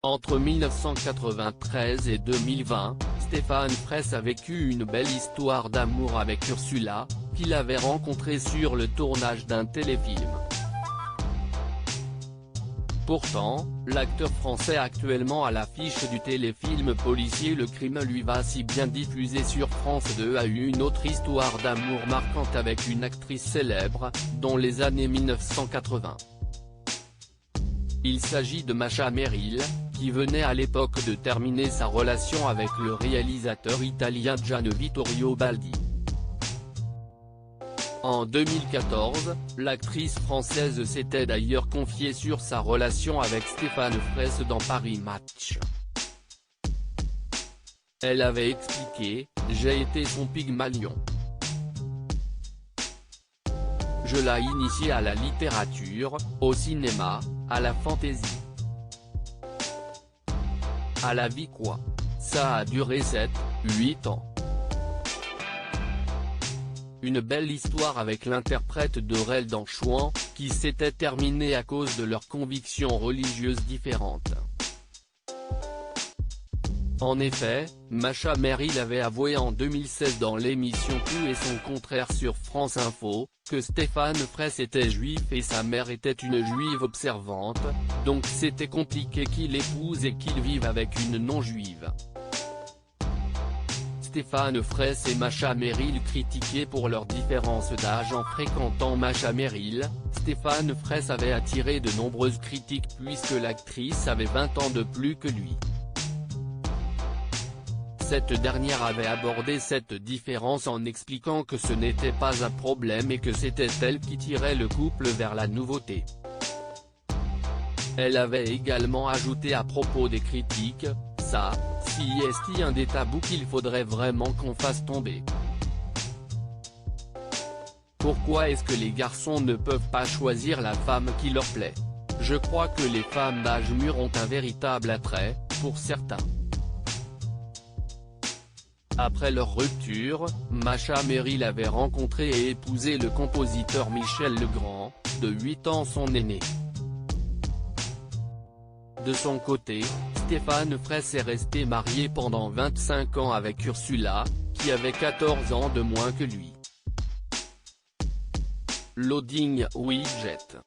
Entre 1993 et 2020, Stéphane Fraisse a vécu une belle histoire d'amour avec Ursula, qu'il avait rencontrée sur le tournage d'un téléfilm. Pourtant, l'acteur français actuellement à l'affiche du téléfilm policier Le Crime lui va si bien diffusé sur France 2 a eu une autre histoire d'amour marquante avec une actrice célèbre, dans les années 1980. Il s'agit de Masha Merrill, qui venait à l'époque de terminer sa relation avec le réalisateur italien Gian Vittorio Baldi. En 2014, l'actrice française s'était d'ailleurs confiée sur sa relation avec Stéphane Fraisse dans Paris Match. Elle avait expliqué « J'ai été son Pygmalion. Je l'ai initié à la littérature, au cinéma, à la fantaisie. À la vie quoi. Ça a duré 7-8 ans. » Une belle histoire avec l'interprète d'Aurel dans Chouan, qui s'était terminée à cause de leurs convictions religieuses différentes. En effet, Masha Merrill avait avoué en 2016 dans l'émission Tout et son contraire sur France Info, que Stéphane Fraisse était juif et sa mère était une juive observante, donc c'était compliqué qu'il épouse et qu'il vive avec une non-juive. Stéphane Fraisse et Masha Merrill critiqués pour leur différence d'âge. En fréquentant Masha Merrill, Stéphane Fraisse avait attiré de nombreuses critiques puisque l'actrice avait 20 ans de plus que lui. Cette dernière avait abordé cette différence en expliquant que ce n'était pas un problème et que c'était elle qui tirait le couple vers la nouveauté. Elle avait également ajouté à propos des critiques, ça, si est un des tabous qu'il faudrait vraiment qu'on fasse tomber. Pourquoi est-ce que les garçons ne peuvent pas choisir la femme qui leur plaît? Je crois que les femmes d'âge mûr ont un véritable attrait, pour certains. Après leur rupture, Masha Merrill avait rencontré et épousé le compositeur Michel Legrand, de 8 ans son aîné. De son côté, Stéphane Fraisse est resté marié pendant 25 ans avec Ursula, qui avait 14 ans de moins que lui. Loading Widget.